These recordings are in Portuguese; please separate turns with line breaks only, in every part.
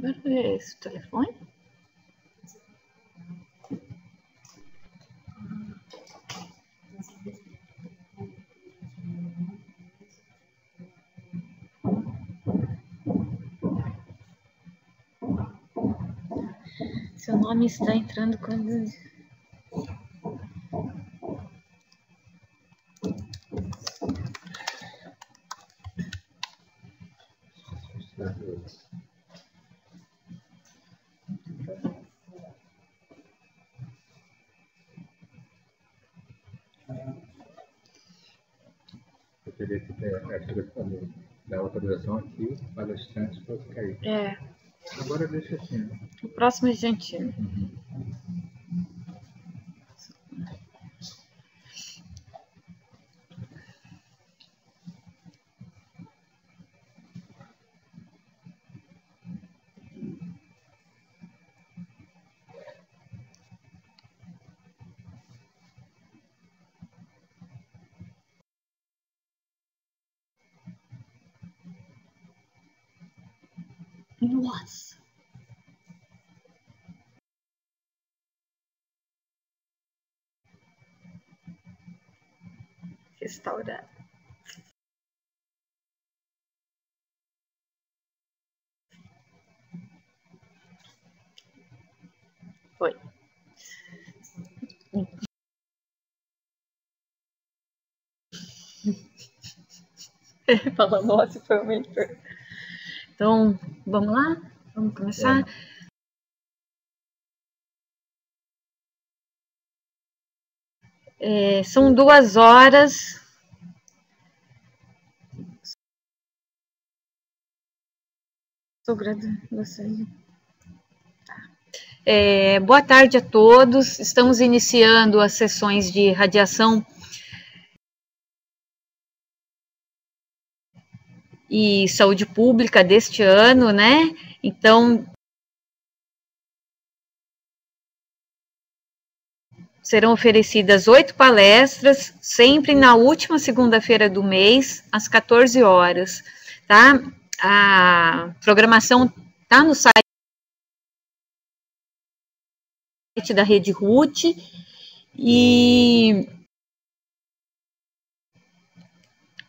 É esse o telefone? Seu nome está entrando quando...
Eu teria que ter da autorização aqui, palestrante, para ficar aí.
É.
Agora deixa assim.
O próximo a gente... Nossa! Restaurar. Foi. Fala, nossa, foi o melhor. Então, vamos lá? Vamos começar? São 2 horas. Estou agradecendo vocês. Boa tarde a todos. Estamos iniciando as sessões de radiação e saúde pública deste ano, né? Então, serão oferecidas 8 palestras, sempre na última segunda-feira do mês, às 14 horas, tá? A programação está no site da Rede RUT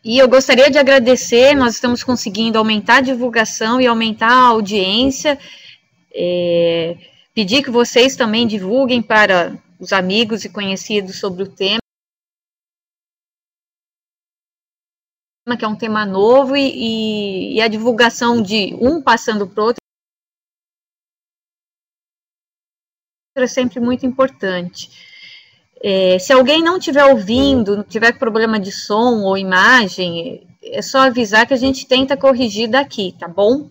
e eu gostaria de agradecer, nós estamos conseguindo aumentar a divulgação e aumentar a audiência, pedir que vocês também divulguem para os amigos e conhecidos sobre o tema, que é um tema novo, e a divulgação de um passando para o outro é sempre muito importante. Se alguém não estiver ouvindo, tiver problema de som ou imagem, é só avisar que a gente tenta corrigir daqui, tá bom?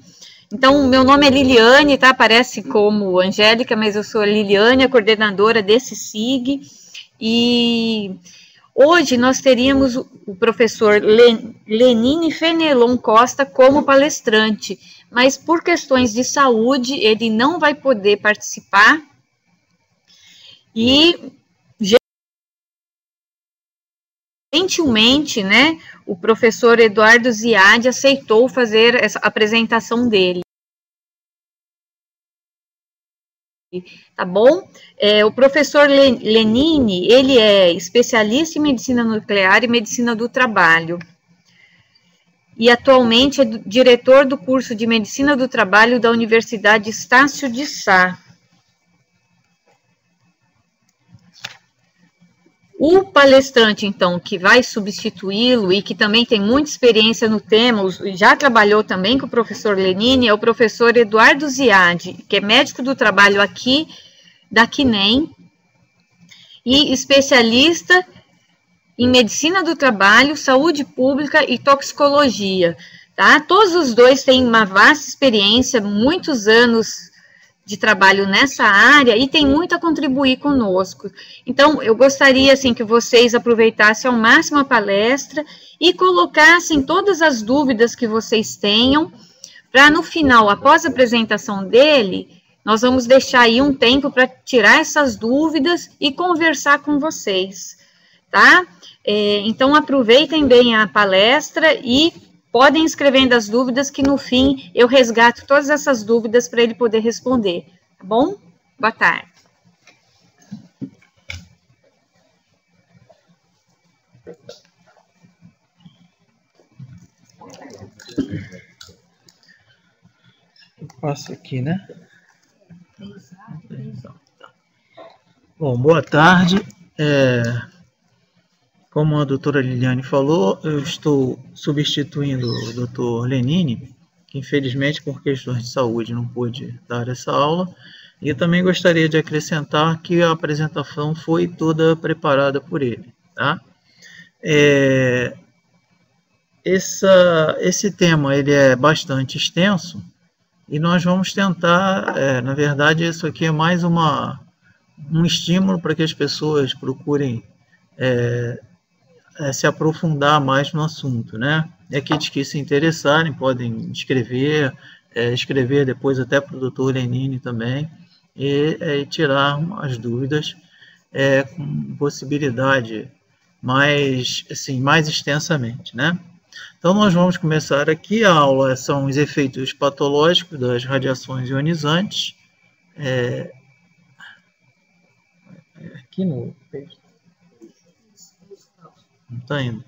Então, meu nome é Liliane, tá? Parece como Angélica, mas eu sou a Liliane, a coordenadora desse SIG, e hoje nós teríamos o professor Lenine Fenelon Costa como palestrante, mas por questões de saúde ele não vai poder participar, e gentilmente, né, o professor Eduardo Ziad aceitou fazer essa apresentação dele. Tá bom? O professor Lenine, ele é especialista em medicina nuclear e medicina do trabalho. E atualmente é diretor do curso de medicina do trabalho da Universidade Estácio de Sá. O palestrante, então, que vai substituí-lo e que também tem muita experiência no tema, já trabalhou também com o professor Lenine, é o professor Eduardo Ziad, que é médico do trabalho aqui da CNEM e especialista em medicina do trabalho, saúde pública e toxicologia, tá? Todos os dois têm uma vasta experiência, muitos anos de trabalho nessa área e tem muito a contribuir conosco. Então, eu gostaria, assim, que vocês aproveitassem ao máximo a palestra e colocassem todas as dúvidas que vocês tenham, para no final, após a apresentação dele, nós vamos deixar aí um tempo para tirar essas dúvidas e conversar com vocês, tá? Então, aproveitem bem a palestra e podem escrevendo as dúvidas, que no fim eu resgato todas essas dúvidas para ele poder responder, tá bom? Boa tarde.
Eu passo aqui, né? Bom, boa tarde. Como a doutora Liliane falou, eu estou substituindo o doutor Lenine, que infelizmente por questões de saúde não pôde dar essa aula, e eu também gostaria de acrescentar que a apresentação foi toda preparada por ele, tá? Esse tema ele é bastante extenso, e nós vamos tentar, na verdade, isso aqui é mais um estímulo para que as pessoas procurem se aprofundar mais no assunto, né? E aqueles que se interessarem podem escrever depois até para o doutor Lenine também, e tirar as dúvidas com possibilidade mais extensamente, né? Então, nós vamos começar aqui. A aula são os efeitos patológicos das radiações ionizantes. Aqui no page. Não está indo.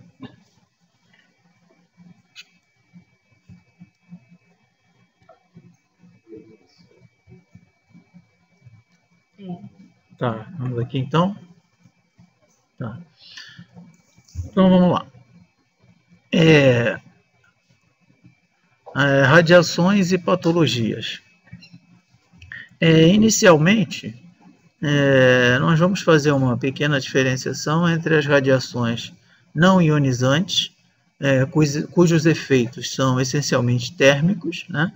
Tá, vamos aqui então. Tá. Então, vamos lá. Radiações e patologias. Inicialmente, nós vamos fazer uma pequena diferenciação entre as radiações não ionizantes, cujos efeitos são essencialmente térmicos, né?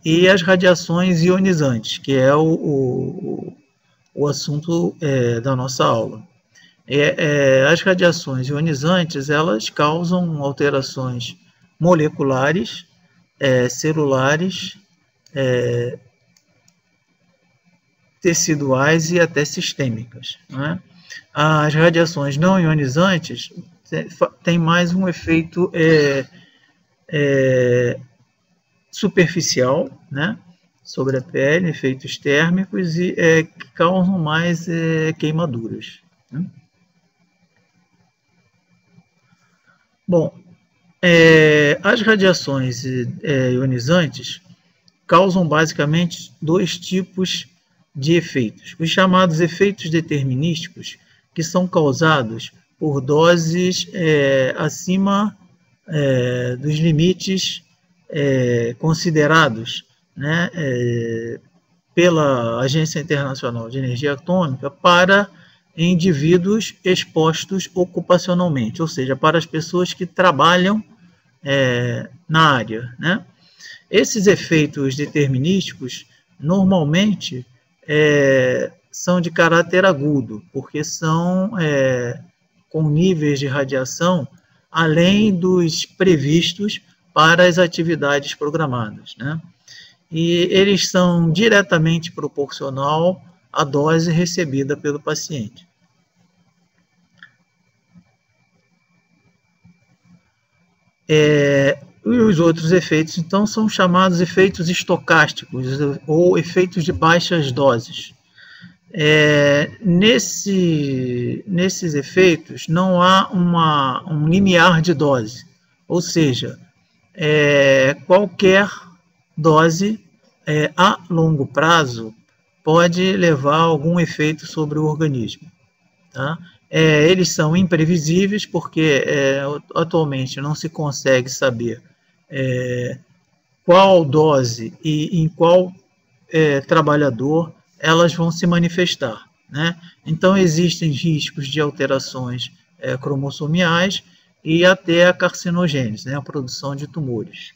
E as radiações ionizantes, que é o assunto da nossa aula. As radiações ionizantes, elas causam alterações moleculares, celulares, teciduais e até sistêmicas, né? As radiações não ionizantes têm mais um efeito superficial, né, sobre a pele, efeitos térmicos, e que causam mais queimaduras, né? Bom, as radiações ionizantes causam basicamente dois tipos de efeitos. Os chamados efeitos determinísticos, que são causados por doses acima dos limites considerados, né, pela Agência Internacional de Energia Atômica para indivíduos expostos ocupacionalmente, ou seja, para as pessoas que trabalham na área, né? Esses efeitos determinísticos, normalmente, são de caráter agudo, porque são com níveis de radiação além dos previstos para as atividades programadas, né? E eles são diretamente proporcional à dose recebida pelo paciente. E os outros efeitos, então, são chamados efeitos estocásticos ou efeitos de baixas doses. Nesses efeitos, não há um limiar de dose, ou seja, qualquer dose a longo prazo pode levar a algum efeito sobre o organismo, tá? Eles são imprevisíveis porque atualmente não se consegue saber qual dose e em qual trabalhador elas vão se manifestar, né? Então, existem riscos de alterações cromossomiais e até a carcinogênese, né? A produção de tumores.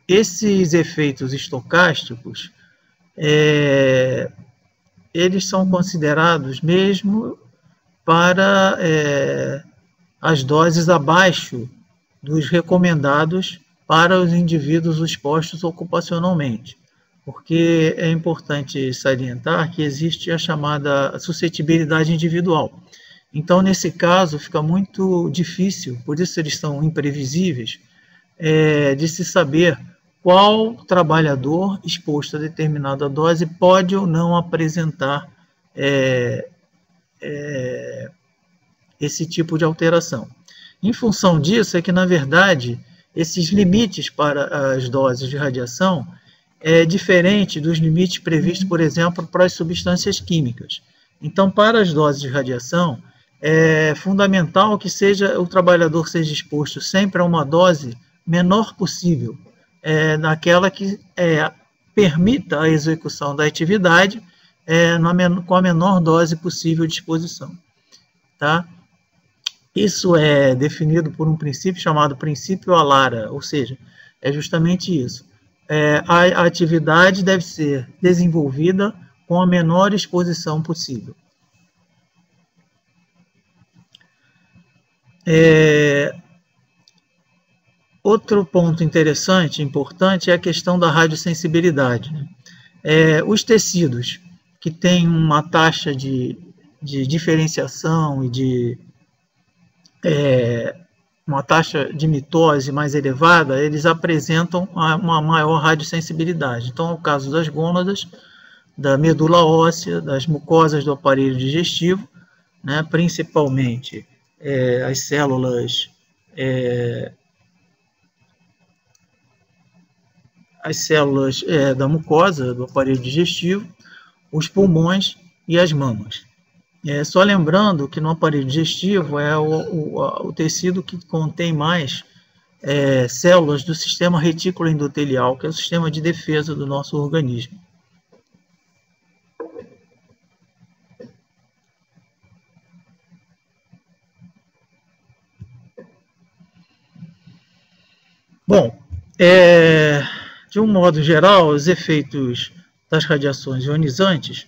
Esses efeitos estocásticos, eles são considerados mesmo para as doses abaixo dos recomendados para os indivíduos expostos ocupacionalmente, porque é importante salientar que existe a chamada suscetibilidade individual. Então, nesse caso, fica muito difícil, por isso eles são imprevisíveis, de se saber qual trabalhador exposto a determinada dose pode ou não apresentar esse tipo de alteração. Em função disso, é que, na verdade, esses limites para as doses de radiação é diferente dos limites previstos, por exemplo, para as substâncias químicas. Então, para as doses de radiação, é fundamental que o trabalhador seja exposto sempre a uma dose menor possível, naquela que permita a execução da atividade com a menor dose possível de exposição. Tá? Isso é definido por um princípio chamado princípio ALARA, ou seja, é justamente isso. A atividade deve ser desenvolvida com a menor exposição possível. Outro ponto interessante, importante, é a questão da radiosensibilidade. Os tecidos que têm uma taxa de diferenciação e uma taxa de mitose mais elevada, eles apresentam uma maior radiosensibilidade. Então, é o caso das gônadas, da medula óssea, das mucosas do aparelho digestivo, né, principalmente as células da mucosa do aparelho digestivo, os pulmões e as mamas. Só lembrando que no aparelho digestivo é o tecido que contém mais células do sistema retículo endotelial, que é o sistema de defesa do nosso organismo. Bom, de um modo geral, os efeitos das radiações ionizantes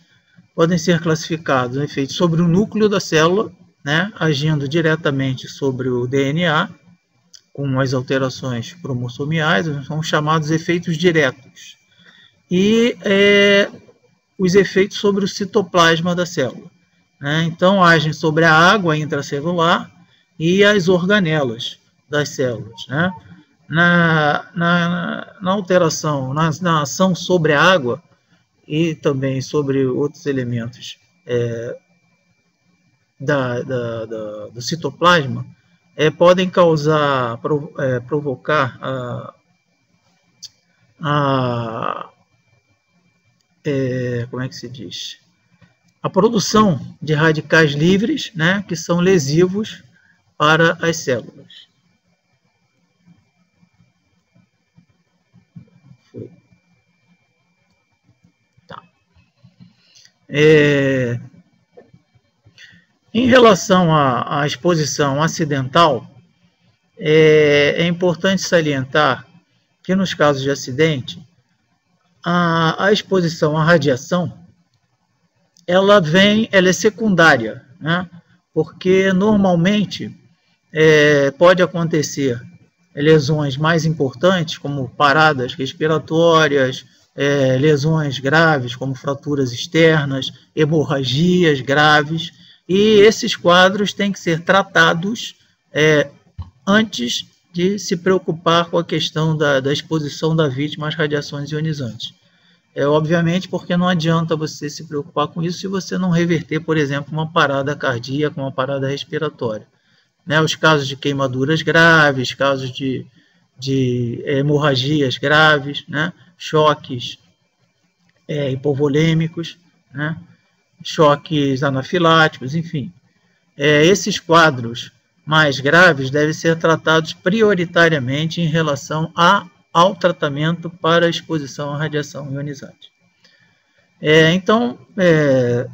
podem ser classificados em efeitos sobre o núcleo da célula, né, agindo diretamente sobre o DNA, com as alterações cromossomiais, são chamados efeitos diretos. E os efeitos sobre o citoplasma da célula, né? Então, agem sobre a água intracelular e as organelas das células, né? Na alteração, na ação sobre a água e também sobre outros elementos do citoplasma, podem provocar como é que se diz? A produção de radicais livres, né, que são lesivos para as células. Em relação à exposição acidental, é importante salientar que nos casos de acidente, a exposição à radiação, ela é secundária, né? Porque normalmente pode acontecer lesões mais importantes, como paradas respiratórias, lesões graves, como fraturas externas, hemorragias graves, e esses quadros têm que ser tratados antes de se preocupar com a questão da exposição da vítima às radiações ionizantes. Obviamente, porque não adianta você se preocupar com isso se você não reverter, por exemplo, uma parada cardíaca, uma parada respiratória. Né? Os casos de queimaduras graves, casos de hemorragias graves, né? Choques hipovolêmicos, né? Choques anafiláticos, enfim. Esses quadros mais graves devem ser tratados prioritariamente em relação ao tratamento para a exposição à radiação ionizante. Então,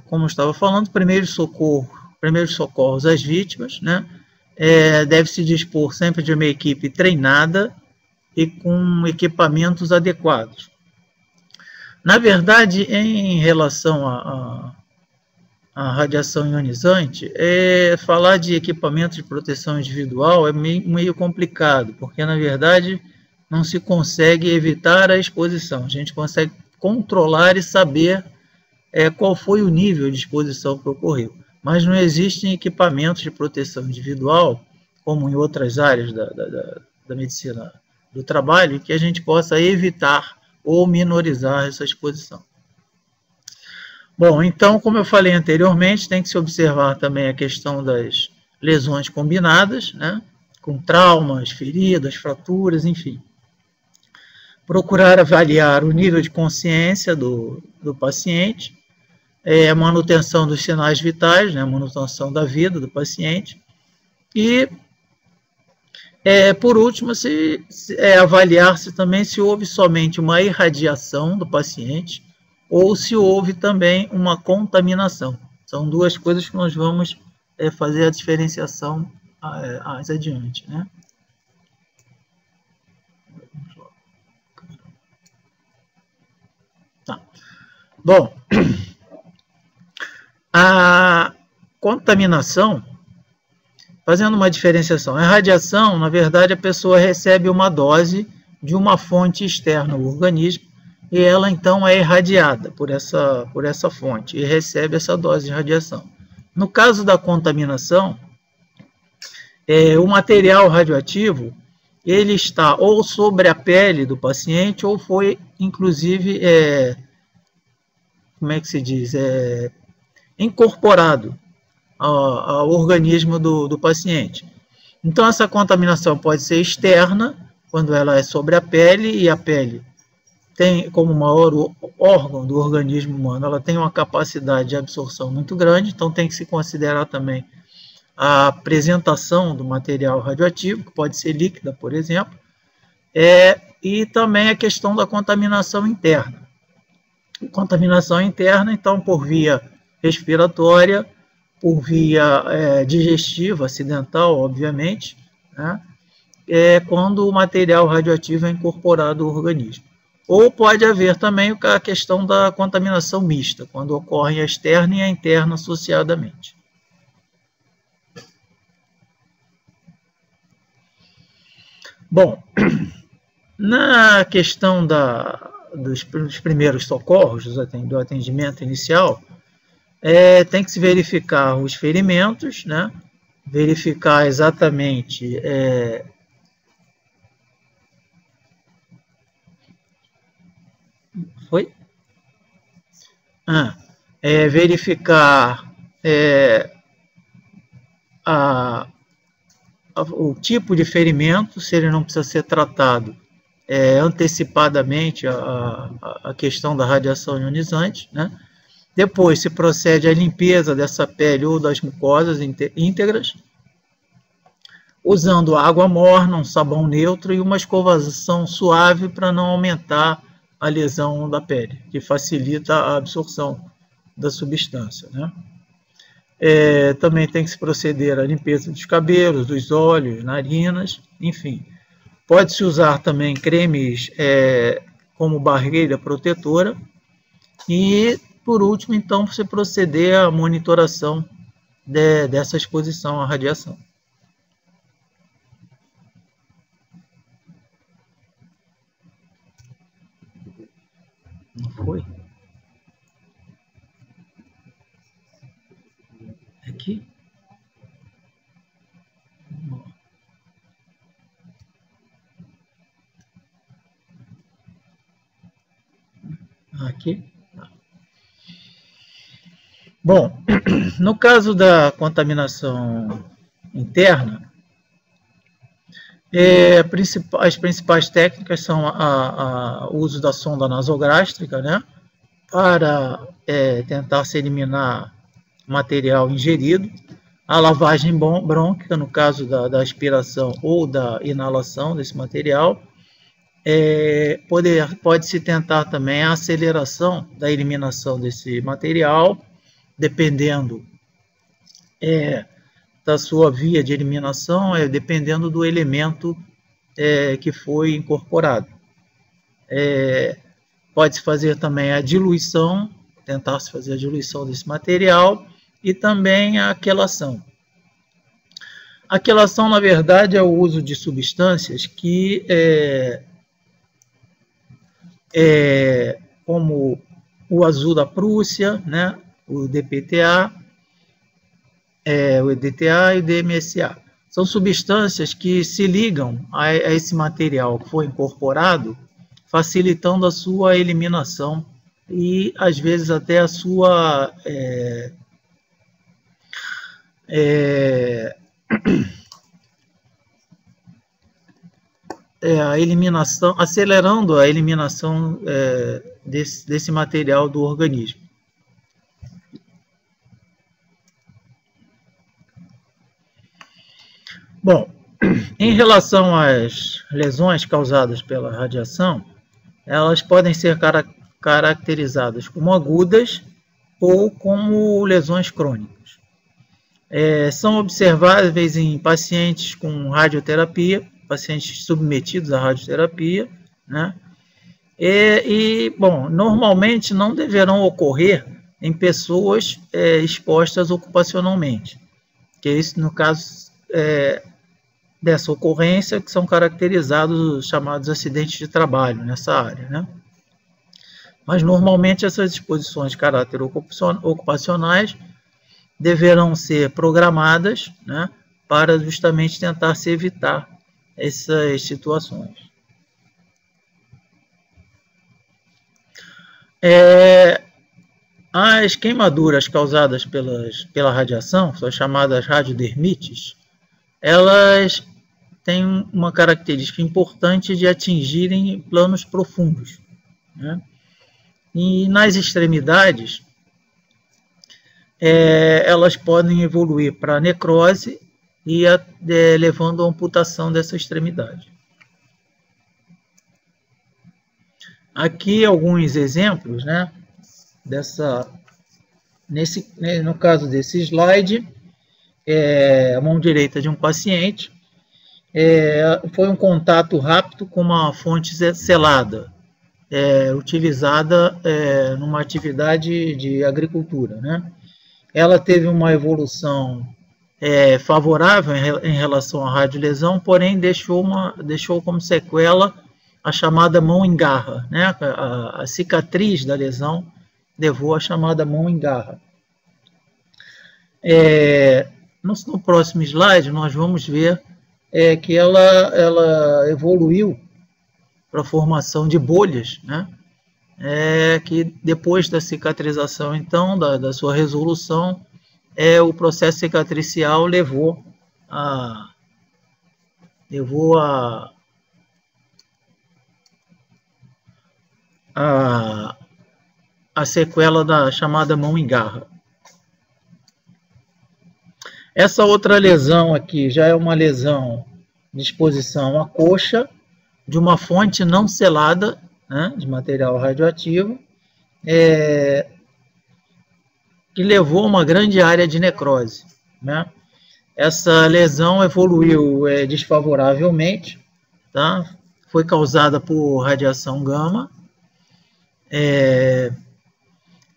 como eu estava falando, primeiros socorros às vítimas, né? Deve-se dispor sempre de uma equipe treinada e com equipamentos adequados. Na verdade, em relação à radiação ionizante, falar de equipamento de proteção individual é meio complicado, porque, na verdade, não se consegue evitar a exposição. A gente consegue controlar e saber qual foi o nível de exposição que ocorreu. mas não existem equipamentos de proteção individual, como em outras áreas da medicina do trabalho, que a gente possa evitar ou minorizar essa exposição. Bom, então, como eu falei anteriormente, tem que se observar também a questão das lesões combinadas, né, com traumas, feridas, fraturas, enfim. Procurar avaliar o nível de consciência do paciente, a manutenção dos sinais vitais, né, a manutenção da vida do paciente, e, por último, avaliar-se também se houve somente uma irradiação do paciente ou se houve também uma contaminação. São duas coisas que nós vamos fazer a diferenciação mais adiante, né? Tá. Bom, a contaminação, fazendo uma diferenciação, a radiação, na verdade, a pessoa recebe uma dose de uma fonte externa ao organismo e ela, então, é irradiada por essa fonte e recebe essa dose de radiação. No caso da contaminação, o material radioativo, ele está ou sobre a pele do paciente ou foi, inclusive, como é que se diz? Incorporado ao organismo do paciente. Então, essa contaminação pode ser externa, quando ela é sobre a pele, e a pele tem, como maior órgão do organismo humano, ela tem uma capacidade de absorção muito grande, então tem que se considerar também a apresentação do material radioativo, que pode ser líquida, por exemplo, e também a questão da contaminação interna. Contaminação interna, então, por via respiratória, por via digestiva, acidental, obviamente, né, quando o material radioativo é incorporado ao organismo. Ou pode haver também a questão da contaminação mista, quando ocorre a externa e a interna associadamente. Bom, na questão dos primeiros socorros, do atendimento inicial, tem que se verificar os ferimentos, né? Verificar exatamente verificar o tipo de ferimento, se ele não precisa ser tratado antecipadamente a questão da radiação ionizante, né? Depois se procede à limpeza dessa pele ou das mucosas íntegras, usando água morna, um sabão neutro e uma escovação suave para não aumentar a lesão da pele, que facilita a absorção da substância, né? Também tem que se proceder à limpeza dos cabelos, dos olhos, narinas, enfim. Pode-se usar também cremes como barreira protetora e, por último, então, você proceder à monitoração dessa exposição à radiação. Não foi? Aqui? Aqui? Bom, no caso da contaminação interna, as principais técnicas são o uso da sonda nasogástrica, né, para tentar se eliminar material ingerido, a lavagem brônquica, no caso da aspiração ou da inalação desse material. Pode-se tentar também a aceleração da eliminação desse material, dependendo da sua via de eliminação, dependendo do elemento que foi incorporado. Pode-se fazer também a diluição, tentar-se fazer a diluição desse material, e também a quelação. A quelação, na verdade, é o uso de substâncias que, como o azul da Prússia, né, o DPTA, o EDTA e o DMSA. São substâncias que se ligam a esse material que foi incorporado, facilitando a sua eliminação e, às vezes, até a sua a eliminação, acelerando a eliminação desse material do organismo. Bom, em relação às lesões causadas pela radiação, elas podem ser caracterizadas como agudas ou como lesões crônicas. São observáveis em pacientes com radioterapia, pacientes submetidos à radioterapia, né? Bom, normalmente não deverão ocorrer em pessoas expostas ocupacionalmente, que isso, no caso dessa ocorrência, que são caracterizados os chamados acidentes de trabalho nessa área, né? Mas normalmente essas exposições de caráter ocupacionais deverão ser programadas, né, para justamente tentar se evitar essas situações. As queimaduras causadas pela radiação, são chamadas radiodermites, elas têm uma característica importante de atingirem planos profundos, né? E nas extremidades, elas podem evoluir para necrose e levando à amputação dessa extremidade. Aqui alguns exemplos, né, no caso desse slide, a mão direita de um paciente, foi um contato rápido com uma fonte selada, utilizada numa atividade de agricultura, né? Ela teve uma evolução favorável em relação à radiolesão, porém deixou como sequela a chamada mão em garra, né? A cicatriz da lesão levou a chamada mão em garra. No próximo slide, nós vamos ver que ela evoluiu para a formação de bolhas, né? Que depois da cicatrização, então, da sua resolução, o processo cicatricial levou a sequela da chamada mão em garra. Essa outra lesão aqui já é uma lesão de exposição à coxa de uma fonte não selada, né, de material radioativo, que levou a uma grande área de necrose, né? Essa lesão evoluiu desfavoravelmente, tá? Foi causada por radiação gama.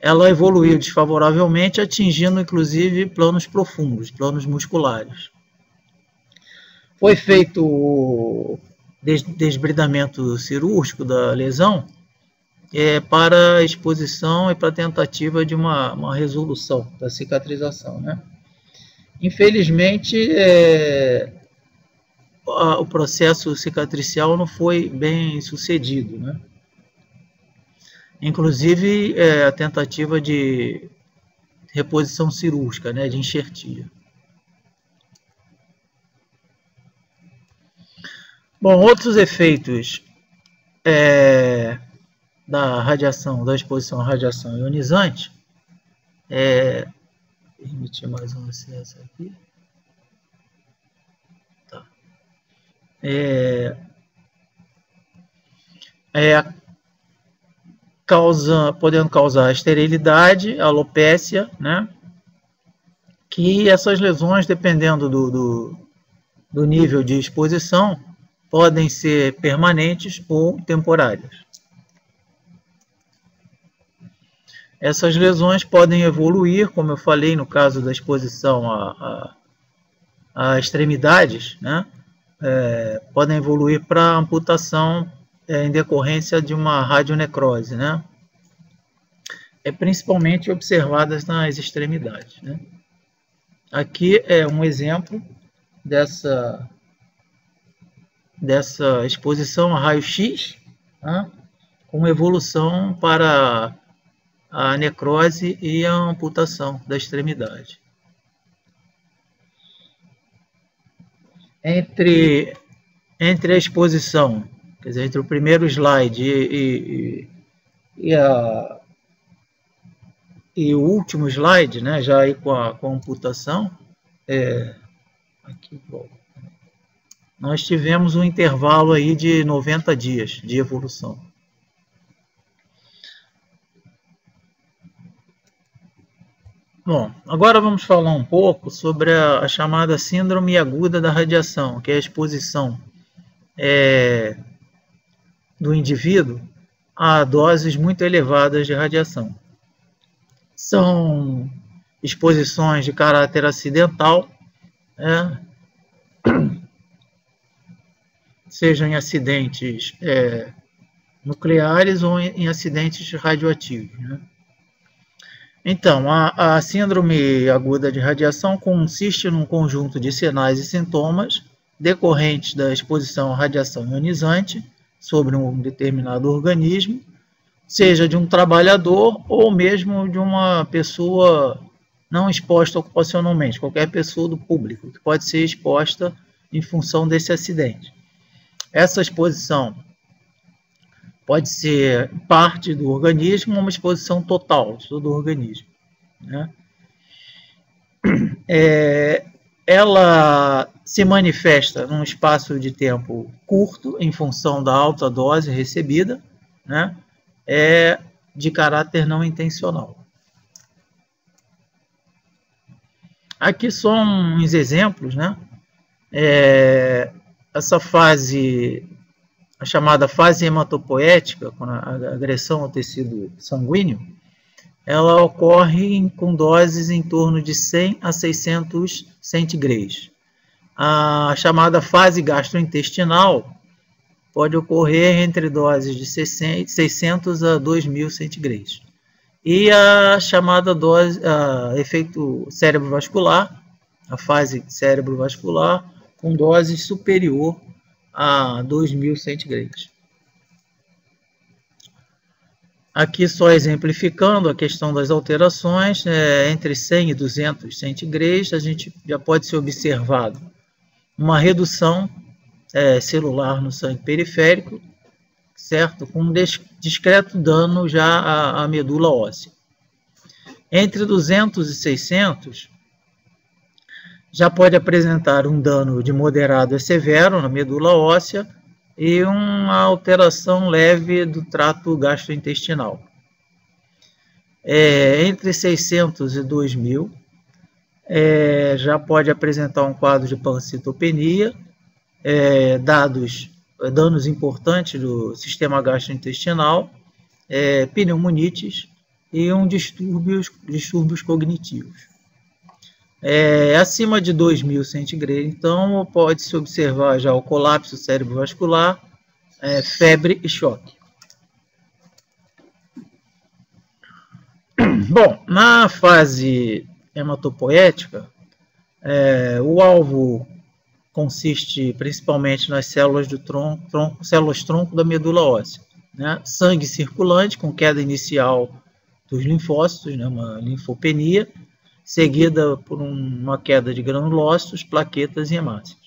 Ela evoluiu desfavoravelmente, atingindo inclusive planos profundos, planos musculares. Foi feito desbridamento cirúrgico da lesão para exposição e para tentativa de uma resolução da cicatrização, né? Infelizmente, o processo cicatricial não foi bem sucedido, né? Inclusive a tentativa de reposição cirúrgica, né, de enxertia. Bom, outros efeitos da radiação, da exposição à radiação ionizante, permitir mais um acesso aqui. Tá. Podendo causar esterilidade, alopécia, né? Que essas lesões, dependendo do nível de exposição, podem ser permanentes ou temporárias. Essas lesões podem evoluir, como eu falei, no caso da exposição a extremidades, né? Podem evoluir para amputação em decorrência de uma radionecrose, né? Principalmente observadas nas extremidades, né? Aqui é um exemplo dessa exposição a raio-x, tá? Com evolução para a necrose e a amputação da extremidade. Entre a exposição, quer dizer, entre o primeiro slide e o último slide, né, já aí com a amputação, aqui, bom, nós tivemos um intervalo aí de 90 dias de evolução. Bom, agora vamos falar um pouco sobre a chamada síndrome aguda da radiação, que é a exposição do indivíduo a doses muito elevadas de radiação. São exposições de caráter acidental, seja em acidentes nucleares ou em acidentes radioativos, né? Então, a síndrome aguda de radiação consiste num conjunto de sinais e sintomas decorrentes da exposição à radiação ionizante sobre um determinado organismo, seja de um trabalhador ou mesmo de uma pessoa não exposta ocupacionalmente, qualquer pessoa do público que pode ser exposta em função desse acidente. Essa exposição pode ser parte do organismo ou uma exposição total de todo o organismo, né? Ela se manifesta num espaço de tempo curto, em função da alta dose recebida, né? De caráter não intencional. Aqui são uns exemplos, né? Essa fase, a chamada fase hematopoética, com a agressão ao tecido sanguíneo, ela ocorre com doses em torno de 100 a 600 centigraus. A chamada fase gastrointestinal pode ocorrer entre doses de 600 a 2.000 centigraus. E a chamada dose, efeito cerebrovascular, a fase cerebrovascular, com dose superior a 2.000 centigraus. Aqui só exemplificando a questão das alterações, entre 100 e 200 centigraus, a gente já pode ser observado uma redução celular no sangue periférico, certo? Com um discreto dano já à medula óssea. Entre 200 e 600, já pode apresentar um dano de moderado a severo na medula óssea e uma alteração leve do trato gastrointestinal. Entre 600 e 2.000, já pode apresentar um quadro de pancitopenia, danos importantes do sistema gastrointestinal, pneumonites e distúrbios cognitivos. Acima de 2.000 centigraus, então, pode-se observar já o colapso cerebrovascular, febre e choque. Bom, na fase hematopoética, o alvo consiste principalmente nas células do células-tronco da medula óssea, né? Sangue circulante com queda inicial dos linfócitos, né? Uma linfopenia, seguida por uma queda de granulócitos, plaquetas e hemácias.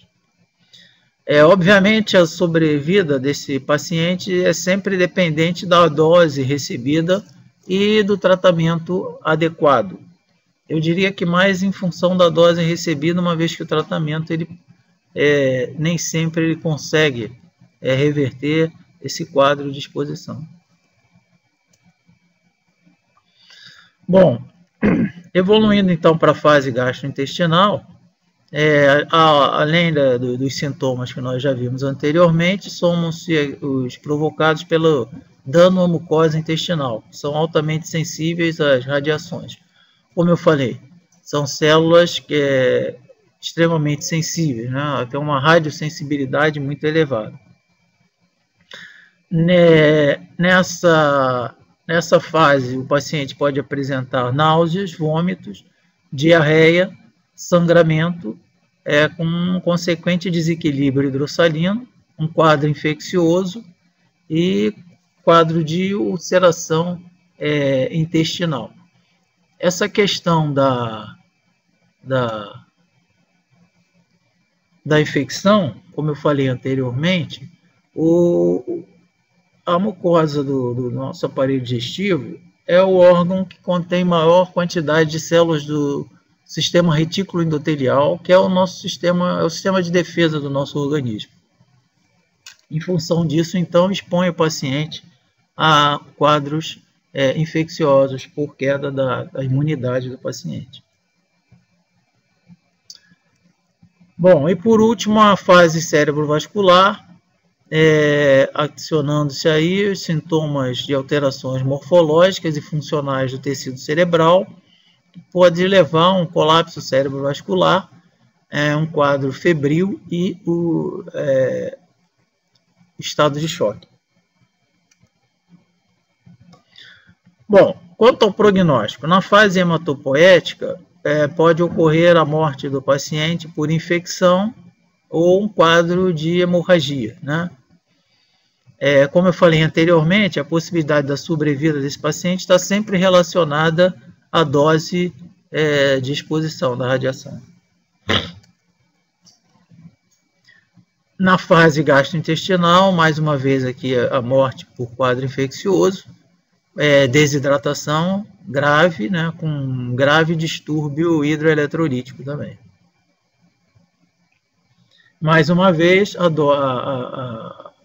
Obviamente, a sobrevida desse paciente é sempre dependente da dose recebida e do tratamento adequado. Eu diria que mais em função da dose recebida, uma vez que o tratamento nem sempre ele consegue reverter esse quadro de exposição. Bom, evoluindo então para a fase gastrointestinal, além dos sintomas que nós já vimos anteriormente, somos os provocados pelo dano à mucosa intestinal, que são altamente sensíveis às radiações. Como eu falei, são células extremamente sensíveis, né? Tem uma radiosensibilidade muito elevada. Nessa fase, o paciente pode apresentar náuseas, vômitos, diarreia, sangramento com um consequente desequilíbrio hidrossalino, um quadro infeccioso e quadro de ulceração intestinal. Essa questão da infecção, como eu falei anteriormente, a mucosa do nosso aparelho digestivo é o órgão que contém maior quantidade de células do sistema retículo endotelial, que é o nosso sistema, é o sistema de defesa do nosso organismo. Em função disso, então, expõe o paciente a quadros infecciosos por queda da imunidade do paciente. Bom, e por último, a fase cerebrovascular, adicionando-se aí os sintomas de alterações morfológicas e funcionais do tecido cerebral, que pode levar a um colapso cerebrovascular, um quadro febril e o estado de choque. Bom, quanto ao prognóstico, na fase hematopoética, pode ocorrer a morte do paciente por infecção ou um quadro de hemorragia, né? Como eu falei anteriormente, a possibilidade da sobrevida desse paciente está sempre relacionada à dose de exposição da radiação. Na fase gastrointestinal, mais uma vez aqui a morte por quadro infeccioso, desidratação grave, né, com um grave distúrbio hidroeletrolítico também. Mais uma vez,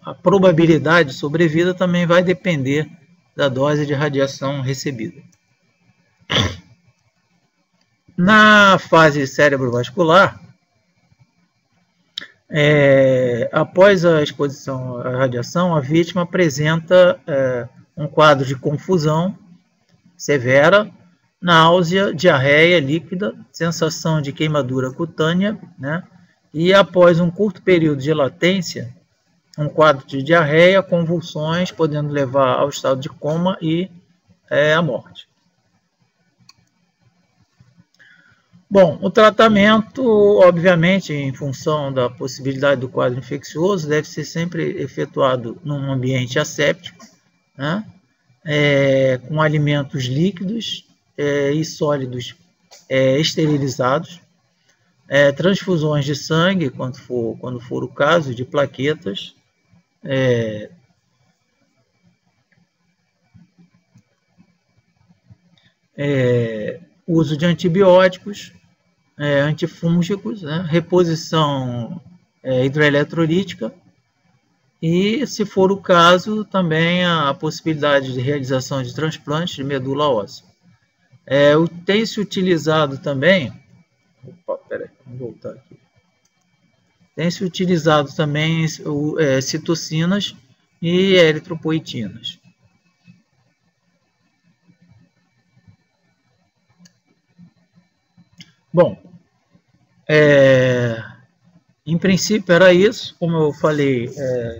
a probabilidade de sobrevida também vai depender da dose de radiação recebida. Na fase cerebrovascular, após a exposição à radiação, a vítima apresenta um quadro de confusão severa, náusea, diarreia líquida, sensação de queimadura cutânea, né? E após um curto período de latência, um quadro de diarreia, convulsões, podendo levar ao estado de coma e a morte. Bom, o tratamento, obviamente, em função da possibilidade do quadro infeccioso, deve ser sempre efetuado num ambiente asséptico, né? Com alimentos líquidos e sólidos esterilizados, transfusões de sangue, quando for o caso, de plaquetas, uso de antibióticos, antifúngicos, né? Reposição hidroeletrolítica e, se for o caso, também a possibilidade de realização de transplante de medula óssea. Tem-se utilizado também, vamos voltar aqui. Tem-se utilizado também citocinas e eritropoetinas. Bom, em princípio era isso. Como eu falei,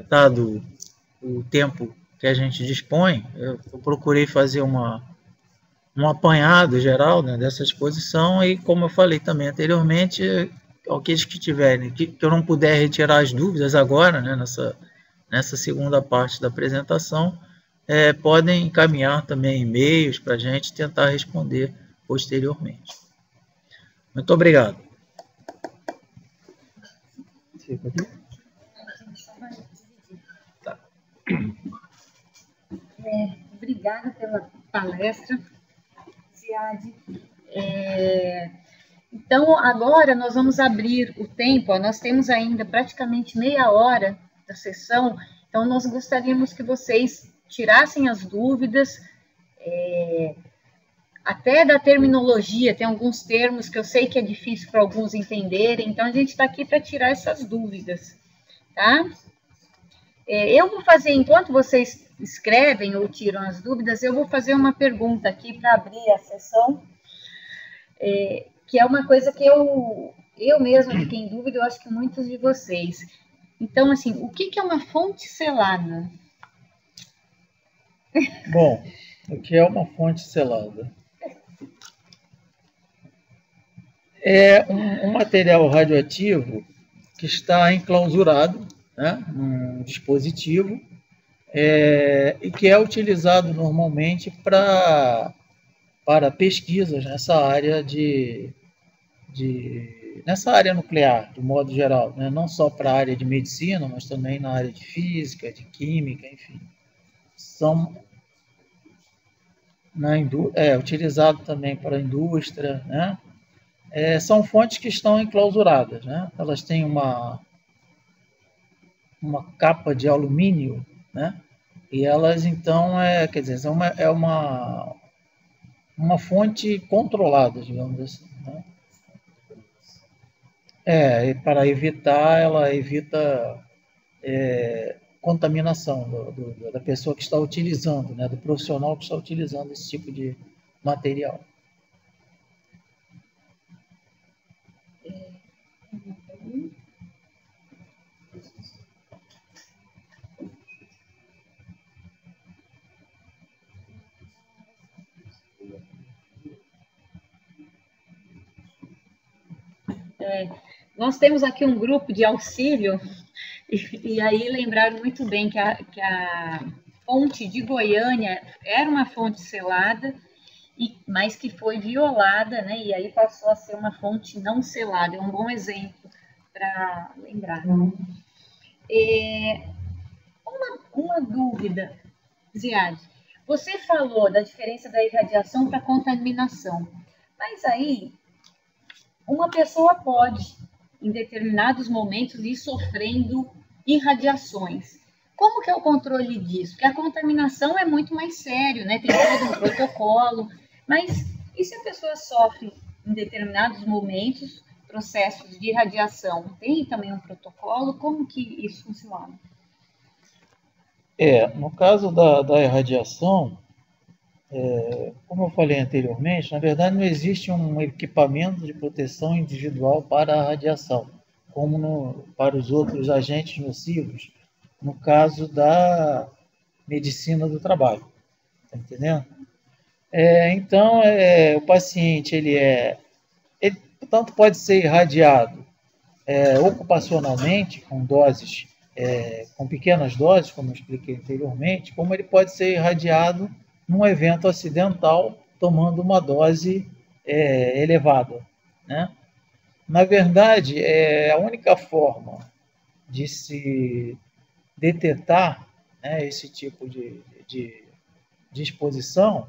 dado o tempo que a gente dispõe, eu procurei fazer um apanhado geral, né, dessa exposição, e como eu falei também anteriormente, aqueles que tiverem, que eu não puder retirar as dúvidas agora, né, nessa segunda parte da apresentação, podem encaminhar também e-mails para a gente tentar responder posteriormente. Muito obrigado.
Tá. Obrigada pela palestra, Ziad. Então, agora nós vamos abrir o tempo. Nós temos ainda praticamente meia hora da sessão, então nós gostaríamos que vocês tirassem as dúvidas, até da terminologia. Tem alguns termos que eu sei que é difícil para alguns entenderem, então a gente está aqui para tirar essas dúvidas, tá? Eu vou fazer, enquanto vocês escrevem ou tiram as dúvidas, eu vou fazer uma pergunta aqui para abrir a sessão, que é uma coisa que eu mesma fiquei em dúvida, eu acho que muitos de vocês. Então, assim, o que é uma fonte selada?
Bom, o que é uma fonte selada? É um material radioativo que está enclausurado, né, num dispositivo, e que é utilizado normalmente para pesquisas nessa área nessa área nuclear, de modo geral, né? Não só para a área de medicina, mas também na área de física, de química, enfim. São utilizado também para a indústria, né? São fontes que estão enclausuradas, né? Elas têm uma capa de alumínio, né? E elas então quer dizer, uma fonte controlada, digamos assim, né? Para evitar, ela evita contaminação da pessoa que está utilizando, né? Do profissional que está utilizando esse tipo de material.
Nós temos aqui um grupo de auxílio, e aí lembraram muito bem que a fonte de Goiânia era uma fonte selada, mas que foi violada, né? E aí passou a ser uma fonte não selada. É um bom exemplo para lembrar. Uma dúvida, Ziad. Você falou da diferença da irradiação para a contaminação, mas aí uma pessoa pode, em determinados momentos, ir sofrendo irradiações. Como que é o controle disso? Porque a contaminação é muito mais sério, né? Tem todo um protocolo, mas e se a pessoa sofre em determinados momentos processos de irradiação? Tem também um protocolo? Como que isso funciona?
No caso da irradiação, como eu falei anteriormente, na verdade não existe um equipamento de proteção individual para a radiação, como para os outros agentes nocivos, no caso da medicina do trabalho. Está entendendo? Então, o paciente, ele tanto pode ser irradiado ocupacionalmente, com doses, com pequenas doses, como eu expliquei anteriormente, como ele pode ser irradiado num evento acidental, tomando uma dose elevada, né? Na verdade, a única forma de se detectar, né, esse tipo de exposição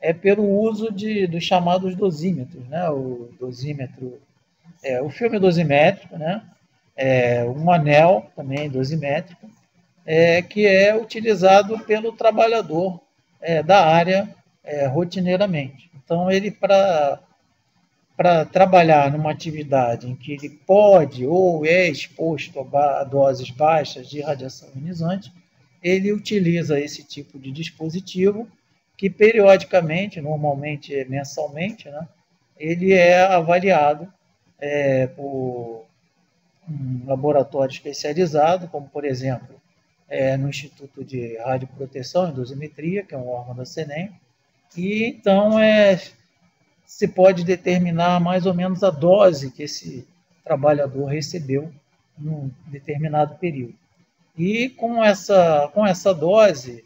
é pelo uso dos chamados dosímetros, né? O dosímetro, o filme dosimétrico, né? Um anel também dosimétrico, que é utilizado pelo trabalhador da área rotineiramente. Então, ele para trabalhar numa atividade em que ele pode ou é exposto a doses baixas de radiação ionizante, ele utiliza esse tipo de dispositivo que periodicamente, normalmente mensalmente, né, ele é avaliado por um laboratório especializado, como por exemplo no Instituto de Radioproteção e Dosimetria, que é um órgão da CENEM, e então se pode determinar mais ou menos a dose que esse trabalhador recebeu num determinado período. E com essa dose,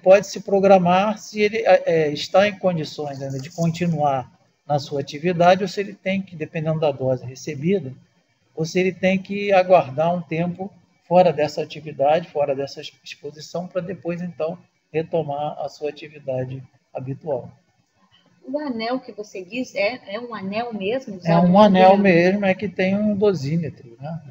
pode-se programar se ele está em condições ainda de continuar na sua atividade ou se ele tem que, dependendo da dose recebida, ou se ele tem que aguardar um tempo fora dessa atividade, fora dessa exposição, para depois, então, retomar a sua atividade habitual.
O anel que você diz é um anel mesmo?
É um anel mesmo, que tem um dosímetro, né?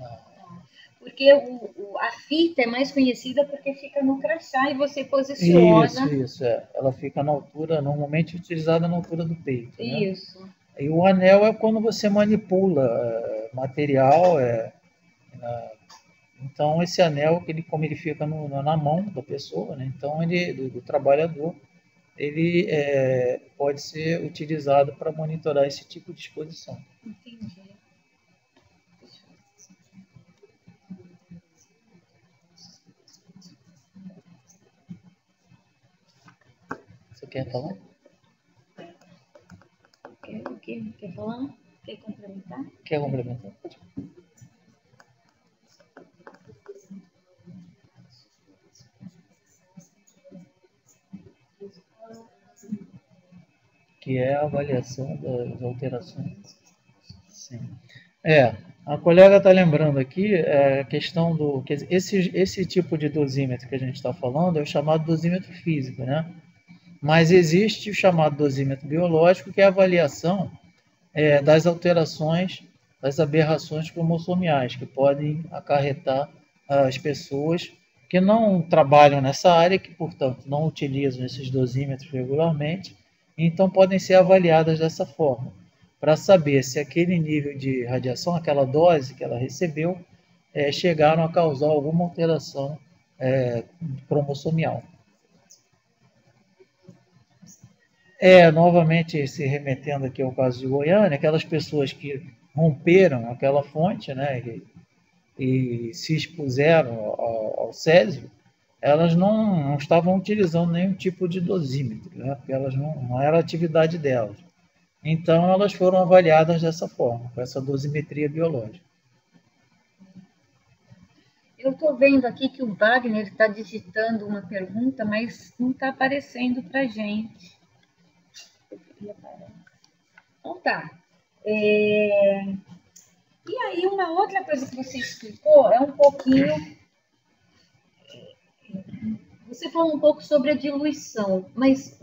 Porque a fita é mais conhecida porque fica no crachá e você posiciona.
Isso. Ela fica na altura, normalmente utilizada na altura do peito. Né?
Isso.
E o anel é quando você manipula material. Então, esse anel, como ele fica na mão da pessoa, né? Então, do trabalhador, ele pode ser utilizado para monitorar esse tipo de exposição.
Entendi.
Você quer falar?
Quer falar? Quer complementar?
Quer complementar? Que é a avaliação das alterações. Sim. A colega está lembrando aqui a questão do... Esse tipo de dosímetro que a gente está falando é o chamado dosímetro físico, né? Mas existe o chamado dosímetro biológico, que é a avaliação das alterações, das aberrações cromossomiais, que podem acarretar as pessoas que não trabalham nessa área, que, portanto, não utilizam esses dosímetros regularmente, então podem ser avaliadas dessa forma, para saber se aquele nível de radiação, aquela dose que ela recebeu, chegaram a causar alguma alteração cromossomial. Novamente, se remetendo aqui ao caso de Goiânia, aquelas pessoas que romperam aquela fonte, né, e se expuseram ao césio, elas não estavam utilizando nenhum tipo de dosímetro, né, porque elas não era a atividade delas. Então, elas foram avaliadas dessa forma, com essa dosimetria biológica.
Eu estou vendo aqui que o Wagner está digitando uma pergunta, mas não está aparecendo para a gente. Então tá. E aí, uma outra coisa que você explicou é um pouquinho... Você falou um pouco sobre a diluição, mas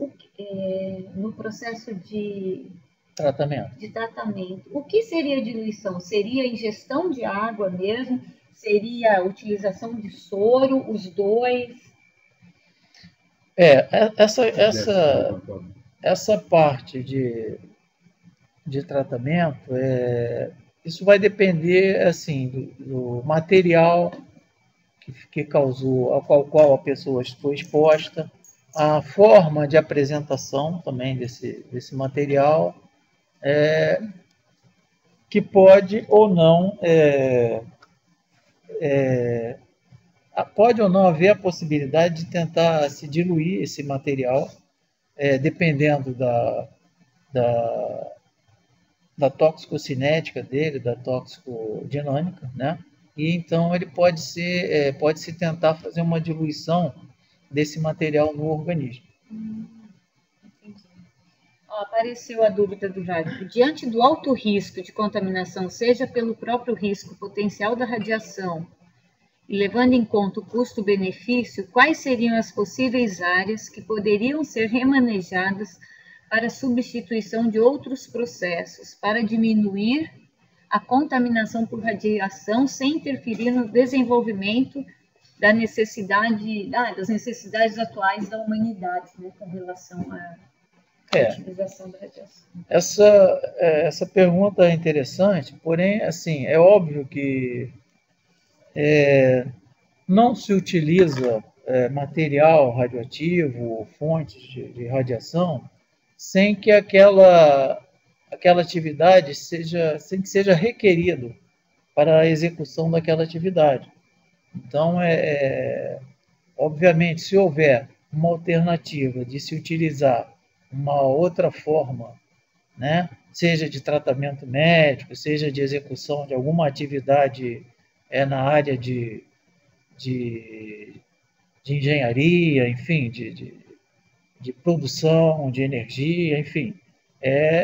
no processo de tratamento, o que seria diluição? Seria a ingestão de água mesmo? Seria a utilização de soro, os dois?
Essa parte de tratamento, isso vai depender assim, do material que causou, ao qual a pessoa foi exposta, a forma de apresentação também desse material, que pode ou não haver a possibilidade de tentar se diluir esse material, dependendo da toxicocinética dele, da toxicodinâmica, né? E então ele pode-se tentar fazer uma diluição desse material no organismo.
Entendi. Apareceu a dúvida do Wagner. Diante do alto risco de contaminação, seja pelo próprio risco potencial da radiação, e levando em conta o custo-benefício, quais seriam as possíveis áreas que poderiam ser remanejadas para substituição de outros processos, para diminuir a contaminação por radiação sem interferir no desenvolvimento das necessidades atuais da humanidade, né, com relação à utilização da radiação?
Essa pergunta é interessante, porém, assim, é óbvio que não se utiliza material radioativo, fontes de radiação, sem que aquela atividade sem que seja requerido para a execução daquela atividade. Então, obviamente, se houver uma alternativa de se utilizar uma outra forma, né, seja de tratamento médico, seja de execução de alguma atividade na área de engenharia, enfim, de produção de energia, enfim,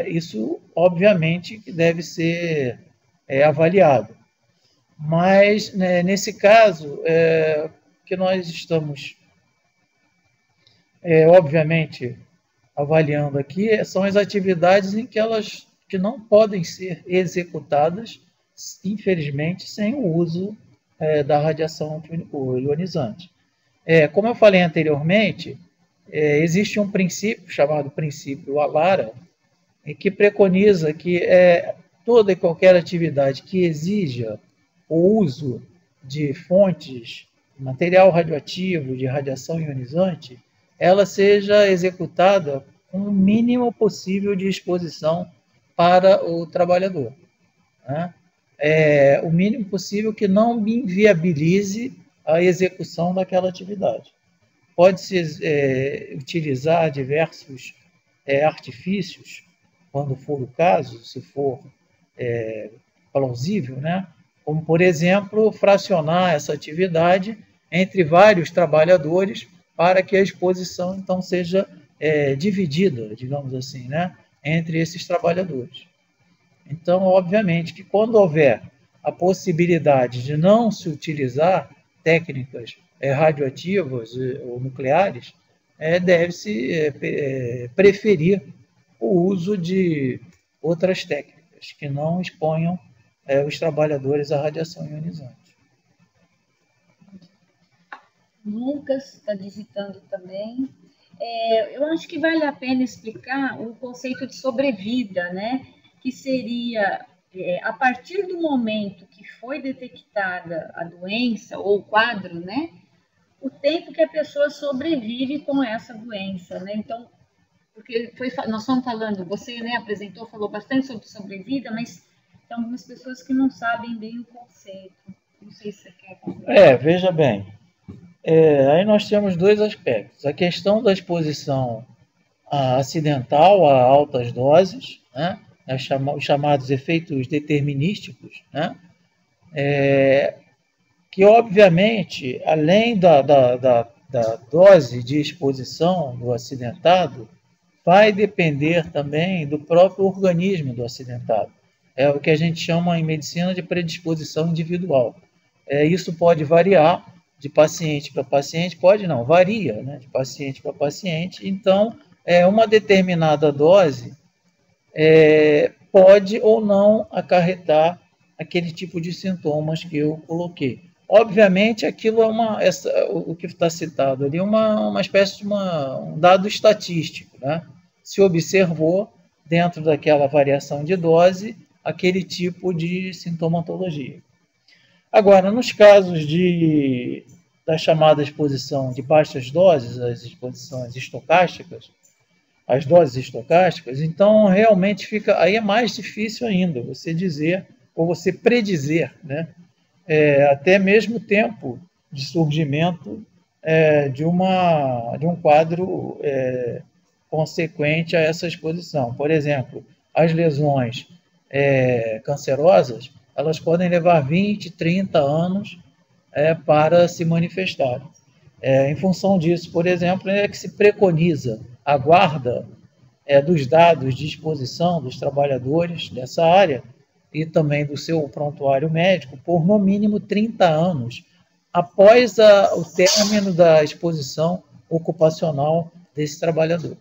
isso obviamente que deve ser avaliado. Mas, né, nesse caso, que nós estamos, obviamente, avaliando aqui, são as atividades em que não podem ser executadas, infelizmente, sem o uso da radiação ionizante. Como eu falei anteriormente, existe um princípio chamado princípio ALARA, que preconiza que toda e qualquer atividade que exija o uso de fontes, material radioativo, de radiação ionizante, ela seja executada com o mínimo possível de exposição para o trabalhador, né? O mínimo possível que não inviabilize a execução daquela atividade. Pode-se utilizar diversos artifícios, quando for o caso, se for plausível, né? Como, por exemplo, fracionar essa atividade entre vários trabalhadores para que a exposição, então, seja dividida, digamos assim, né? Entre esses trabalhadores. Então, obviamente, que quando houver a possibilidade de não se utilizar técnicas radioativas ou nucleares, deve-se preferir o uso de outras técnicas que não exponham os trabalhadores à radiação ionizante.
Lucas está digitando também. Eu acho que vale a pena explicar o conceito de sobrevida, né? Que seria, a partir do momento que foi detectada a doença ou o quadro, né? O tempo que a pessoa sobrevive com essa doença, né? Então, porque nós estamos falando, você, né, apresentou, falou bastante sobre sobrevida, mas tem algumas pessoas que não sabem bem o conceito. Não sei se você quer comentar.
Veja bem, aí nós temos dois aspectos. A questão da exposição acidental a altas doses, né? Os chamados efeitos determinísticos, né? Que, obviamente, além da dose de exposição do acidentado, vai depender também do próprio organismo do acidentado. É o que a gente chama em medicina de predisposição individual. Isso pode variar de paciente para paciente, pode não, varia, né, de paciente para paciente. Então, uma determinada dose pode ou não acarretar aquele tipo de sintomas que eu coloquei. Obviamente, aquilo o que está citado ali é uma espécie de um dado estatístico, né? Se observou, dentro daquela variação de dose, aquele tipo de sintomatologia. Agora, nos casos da chamada exposição de baixas doses, as exposições estocásticas, as doses estocásticas, então realmente aí é mais difícil ainda você dizer, ou você predizer, né? Até mesmo o tempo de surgimento de um quadro consequente a essa exposição. Por exemplo, as lesões cancerosas, elas podem levar 20, 30 anos para se manifestarem. Em função disso, por exemplo, é que se preconiza a guarda dos dados de exposição dos trabalhadores dessa área e também do seu prontuário médico por no mínimo 30 anos após o término da exposição ocupacional desse trabalhador.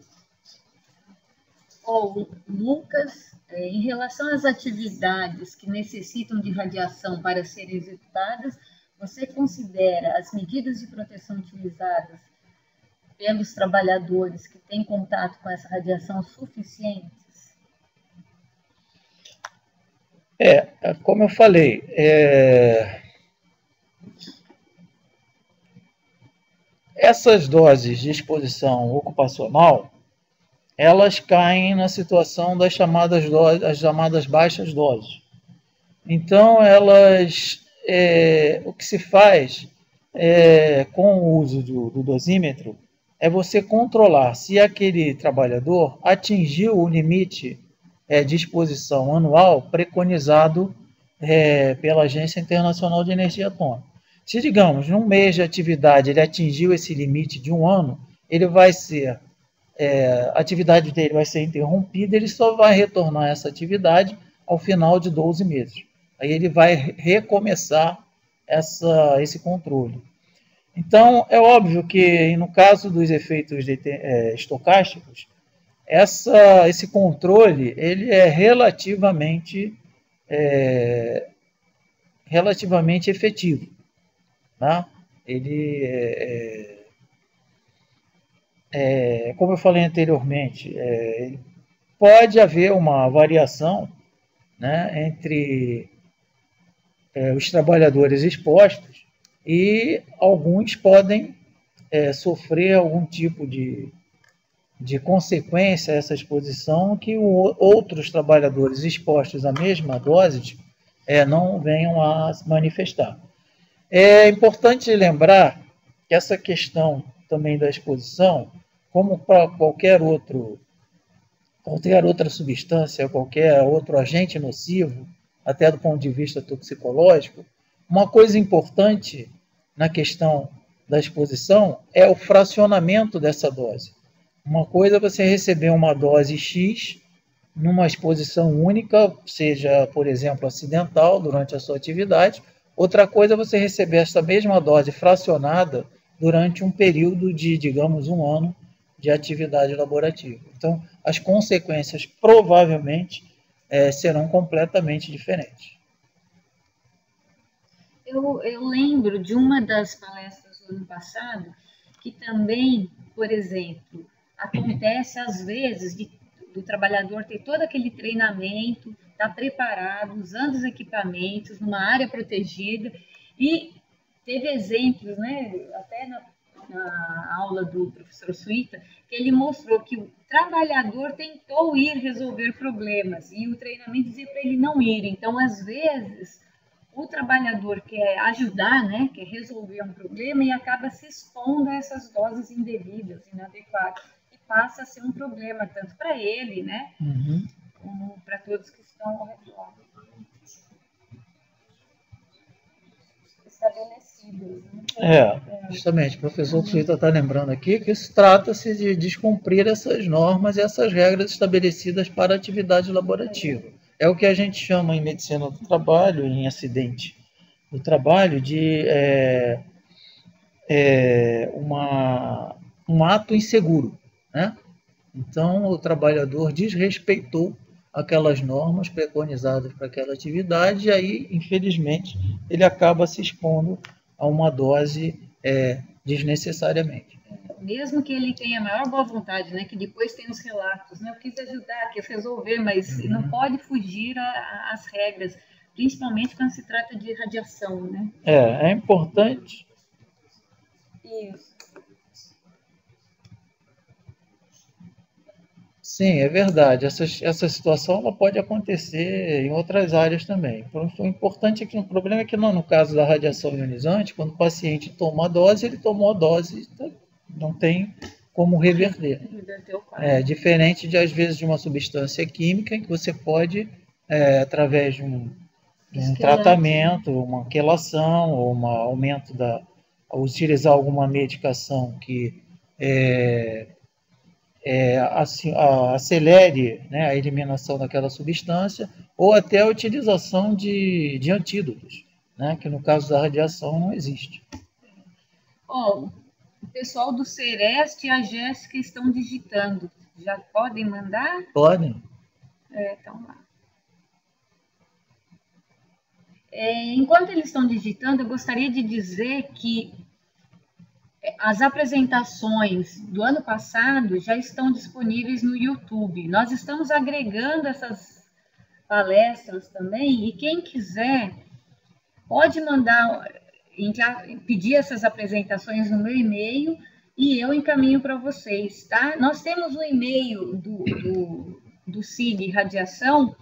Lucas, em relação às atividades que necessitam de radiação para serem executadas, você considera as medidas de proteção utilizadas pelos trabalhadores que têm contato com essa radiação suficientes?
Como eu falei, essas doses de exposição ocupacional, elas caem na situação das chamadas baixas doses. Então, o que se faz com o uso do dosímetro é você controlar se aquele trabalhador atingiu o limite de exposição anual preconizado pela Agência Internacional de Energia Atômica. Se, digamos, num mês de atividade ele atingiu esse limite de 1 ano, a atividade dele vai ser interrompida, ele só vai retornar essa atividade ao final de 12 meses. Aí ele vai recomeçar esse controle. Então, é óbvio que, no caso dos efeitos estocásticos, esse controle ele é relativamente efetivo. Tá? Ele como eu falei anteriormente, pode haver uma variação, né, entre os trabalhadores expostos e alguns podem sofrer algum tipo de consequência a essa exposição que outros trabalhadores expostos à mesma dose não venham a se manifestar. É importante lembrar que essa questão também da exposição, como para qualquer outro qualquer outra substância, qualquer outro agente nocivo, até do ponto de vista toxicológico, uma coisa importante na questão da exposição é o fracionamento dessa dose. Uma coisa é você receber uma dose X numa exposição única, seja, por exemplo, acidental, durante a sua atividade. Outra coisa é você receber essa mesma dose fracionada durante um período de, digamos, 1 ano de atividade laborativa. Então, as consequências provavelmente serão completamente diferentes.
Eu lembro de uma das palestras do ano passado que também, por exemplo, acontece às vezes do trabalhador ter todo aquele treinamento, estar preparado, usando os equipamentos, numa área protegida, e teve exemplos, né, até na aula do professor Suíta, que ele mostrou que o trabalhador tentou ir resolver problemas, e o treinamento dizia para ele não ir. Então, às vezes, o trabalhador quer ajudar, né, quer resolver um problema e acaba se expondo a essas doses indevidas, inadequadas, e passa a ser um problema tanto para ele, né, como para todos que estão ao redor. Estabelecidas, né?
Justamente, o professor Suíta está lembrando aqui que isso trata-se de descumprir essas normas e essas regras estabelecidas para a atividade laborativa. É o que a gente chama em medicina do trabalho, em acidente do trabalho, de um ato inseguro, né? Então, o trabalhador desrespeitou aquelas normas preconizadas para aquela atividade e aí, infelizmente, ele acaba se expondo a uma dose desnecessariamente.
Mesmo que ele tenha a maior boa vontade, né, que depois tem os relatos, né, eu quis ajudar, quis resolver, mas não pode fugir às regras, principalmente quando se trata de radiação, né?
É importante.
Isso.
Sim, é verdade. Essa situação ela pode acontecer em outras áreas também. O importante é que o problema é que no caso da radiação ionizante, quando o paciente toma a dose, ele tomou a dose, não tem como reverter. Diferente de, às vezes, de uma substância química em que você pode, através de um tratamento, uma quelação, ou um aumento utilizar alguma medicação que acelere, né, a eliminação daquela substância, ou até a utilização de antídotos, né, que no caso da radiação não existe.
O pessoal do Sereste e a Jéssica estão digitando. Já podem mandar?
Podem.
Então lá. Enquanto eles estão digitando, eu gostaria de dizer que as apresentações do ano passado já estão disponíveis no YouTube. Nós estamos agregando essas palestras também, e quem quiser pode pedir essas apresentações no meu e-mail e eu encaminho para vocês, tá? Nós temos um e-mail do SIG Radiação,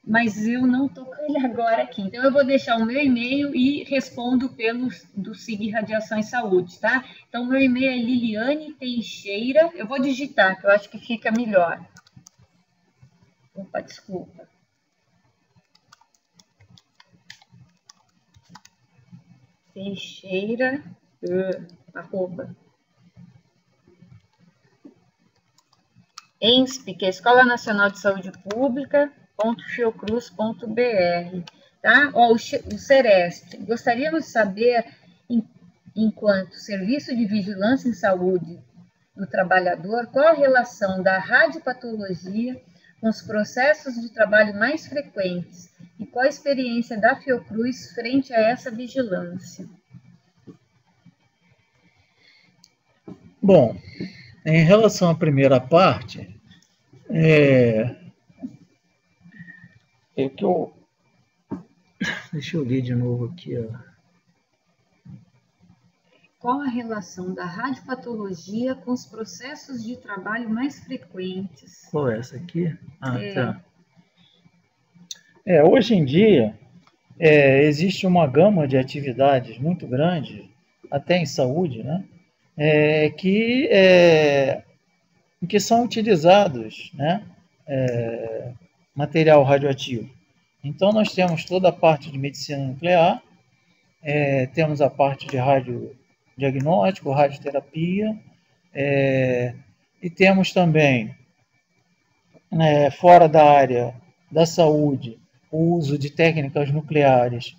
mas eu não estou com ele agora aqui. Então, eu vou deixar o meu e-mail e respondo do SIG Radiação e Saúde, tá? Então, meu e-mail é Liliane Teixeira. Eu vou digitar, que eu acho que fica melhor. Opa, desculpa. Teixeira, arroba. ENSP, que é a Escola Nacional de Saúde Pública, .fiocruz.br, tá? O Sereste, gostaríamos de saber, enquanto Serviço de Vigilância em Saúde do Trabalhador, qual a relação da radiopatologia com os processos de trabalho mais frequentes e qual a experiência da Fiocruz frente a essa vigilância?
Bom, em relação à primeira parte, deixa eu ler de novo aqui.
Qual a relação da radiopatologia com os processos de trabalho mais frequentes?
Qual é essa aqui? Tá. Hoje em dia, existe uma gama de atividades muito grande, até em saúde, né? Que são utilizados, né, material radioativo? Então, nós temos toda a parte de medicina nuclear, temos a parte de radiodiagnóstico, radioterapia, e temos também, fora da área da saúde, o uso de técnicas nucleares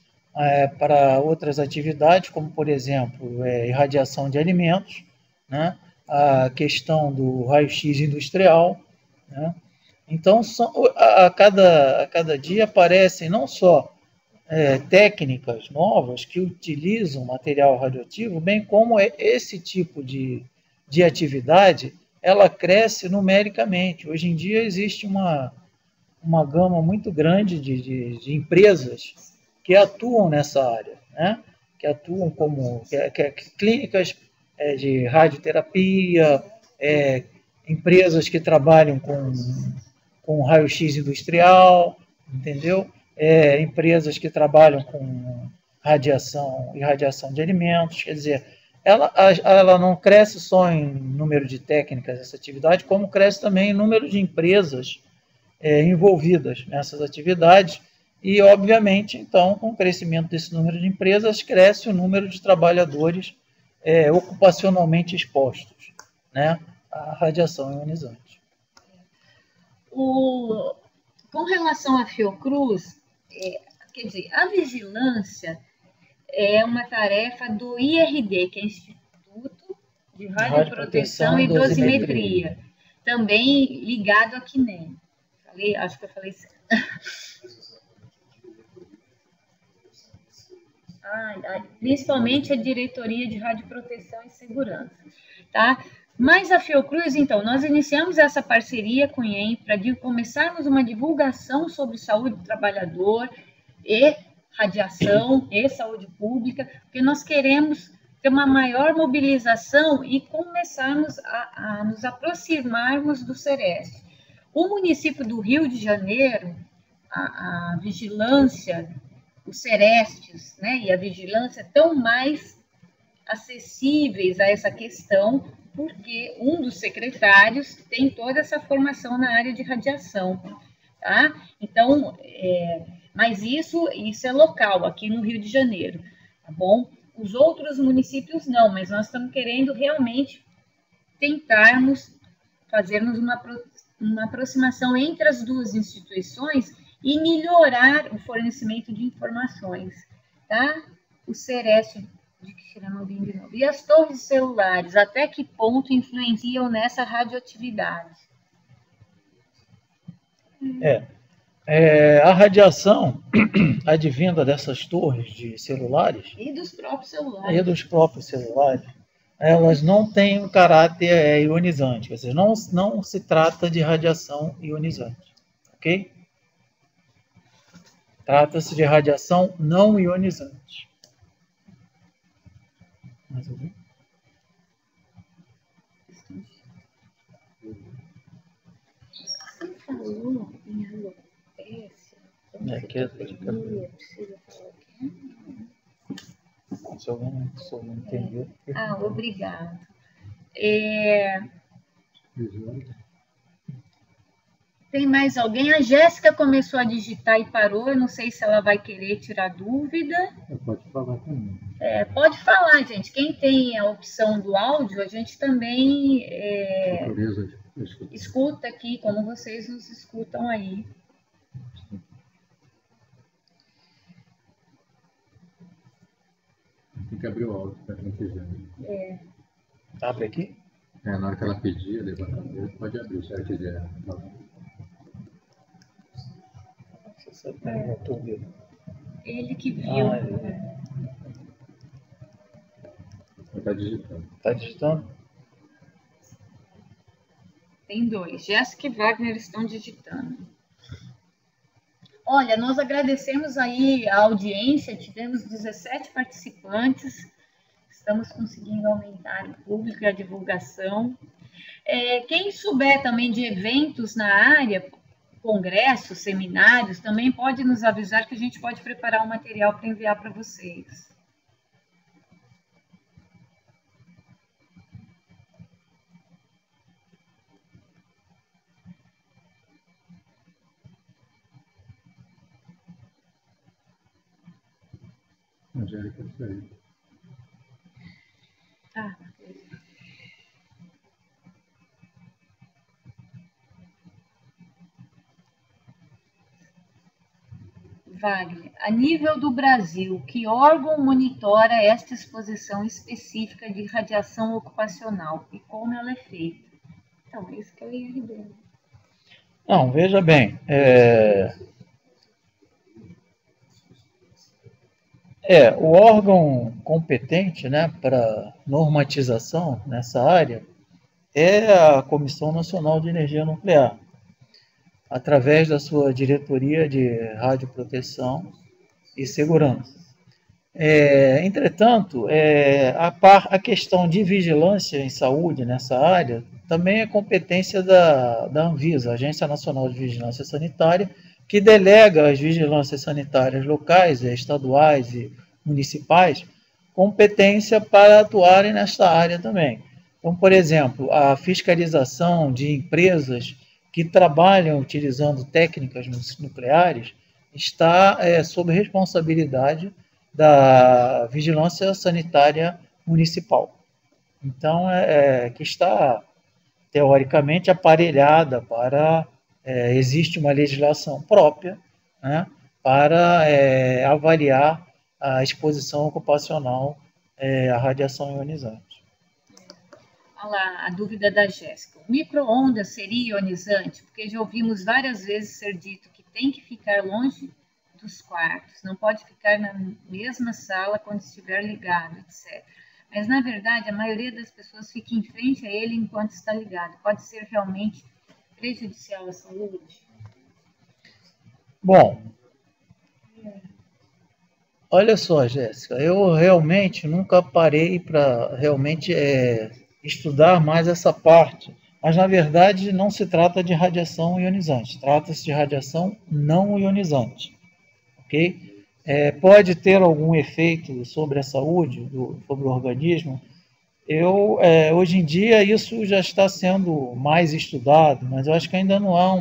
para outras atividades, como, por exemplo, irradiação de alimentos, né? A questão do raio-x industrial, né? Então, a cada dia aparecem não só técnicas novas que utilizam material radioativo, bem como esse tipo de atividade, ela cresce numericamente. Hoje em dia existe uma gama muito grande de empresas que atuam nessa área, né? Que atuam como clínicas de radioterapia, empresas que trabalham com raio-x industrial, entendeu? Empresas que trabalham com irradiação de alimentos, quer dizer, ela não cresce só em número de técnicas essa atividade, como cresce também em número de empresas envolvidas nessas atividades e, obviamente, então, com o crescimento desse número de empresas, cresce o número de trabalhadores ocupacionalmente expostos, né, à radiação ionizante.
Com relação à Fiocruz, quer dizer, a vigilância é uma tarefa do IRD, que é Instituto de Radioproteção e Dosimetria, também ligado à CNEM. Acho que eu falei certo. Principalmente a Diretoria de Radioproteção e Segurança, tá? Mas a Fiocruz, então, nós iniciamos essa parceria com o IEM para começarmos uma divulgação sobre saúde do trabalhador e radiação e saúde pública, porque nós queremos ter uma maior mobilização e começarmos a nos aproximarmos do Sereste. O município do Rio de Janeiro, a vigilância, os Serestes, né, e a vigilância estão mais acessíveis a essa questão, porque um dos secretários tem toda essa formação na área de radiação, tá? Então, mas isso é local, aqui no Rio de Janeiro, tá bom? Os outros municípios não, mas nós estamos querendo realmente tentarmos fazermos uma aproximação entre as duas instituições e melhorar o fornecimento de informações, tá? O Sereste de Quixeramobim de novo. E as torres celulares, até que ponto influenciam nessa radioatividade?
A radiação advinda dessas torres de celulares
e dos próprios celulares,
elas não têm um caráter ionizante, quer dizer, não se trata de radiação ionizante, ok? Trata-se de radiação não ionizante. Mais alguém?
Você falou em alopecia, precisa falar o quê?
Se alguém não entendeu.
Obrigado. Tem mais alguém? A Jéssica começou a digitar e parou. Eu não sei se ela vai querer tirar dúvida.
Pode falar também.
Pode falar, gente. Quem tem a opção do áudio, a gente também escuta aqui, como vocês nos escutam aí.
Tem que abrir o áudio para quem quiser.
Abre aqui?
Na hora que ela pedir, levantar, pode abrir, se ela quiser.
Você sabe que não estou vendo.
Ele que viu.
Está digitando.
Está digitando?
Tem dois. Jéssica e Wagner estão digitando. Olha, nós agradecemos aí a audiência, tivemos 17 participantes, estamos conseguindo aumentar o público e a divulgação. Quem souber também de eventos na área, congressos, seminários, também pode nos avisar que a gente pode preparar um material para enviar para vocês.
Angélica, isso aí.
Ah, Wagner, a nível do Brasil, que órgão monitora esta exposição específica de radiação ocupacional e como ela é feita? Então, é isso que eu ia dizer.
Não, veja bem, o órgão competente, né, para normatização nessa área é a Comissão Nacional de Energia Nuclear, através da sua diretoria de radioproteção e segurança. Entretanto, a questão de vigilância em saúde nessa área também é competência da Anvisa, Agência Nacional de Vigilância Sanitária, que delega às vigilâncias sanitárias locais, estaduais e municipais, competência para atuarem nesta área também. Então, por exemplo, a fiscalização de empresas que trabalham utilizando técnicas nucleares está sob responsabilidade da Vigilância Sanitária Municipal. Então, que está, teoricamente, aparelhada para... existe uma legislação própria, né, para avaliar a exposição ocupacional à radiação ionizante.
Olha lá, a dúvida da Jéssica. O micro-ondas seria ionizante? Porque já ouvimos várias vezes ser dito que tem que ficar longe dos quartos, não pode ficar na mesma sala quando estiver ligado, etc. Mas, na verdade, a maioria das pessoas fica em frente a ele enquanto está ligado. Pode ser realmente prejudicial à saúde?
Bom, olha só, Jéssica, eu realmente nunca parei para realmente estudar mais essa parte, mas na verdade não se trata de radiação ionizante, trata-se de radiação não ionizante, ok? Pode ter algum efeito sobre a saúde, sobre o organismo. Hoje em dia isso já está sendo mais estudado, mas eu acho que ainda não há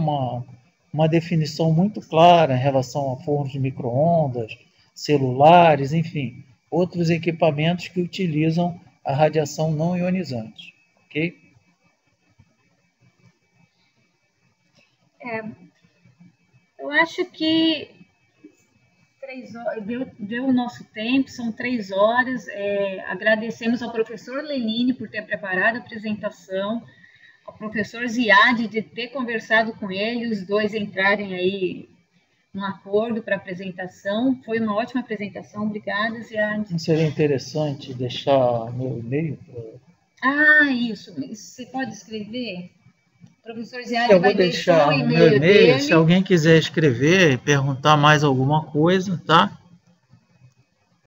uma definição muito clara em relação a fornos de micro-ondas, celulares, enfim, outros equipamentos que utilizam a radiação não ionizante, ok?
Eu acho que deu o nosso tempo, são 3 horas. Agradecemos ao professor Lenine por ter preparado a apresentação, ao professor Ziad de ter conversado com ele, os dois entrarem aí num acordo para a apresentação. Foi uma ótima apresentação, obrigada, Ziad.
Não seria interessante deixar meu e-mail?
Isso, você pode escrever? O professor Ziad
Eu
vai
vou deixar o meu e-mail, se alguém quiser escrever e perguntar mais alguma coisa, tá?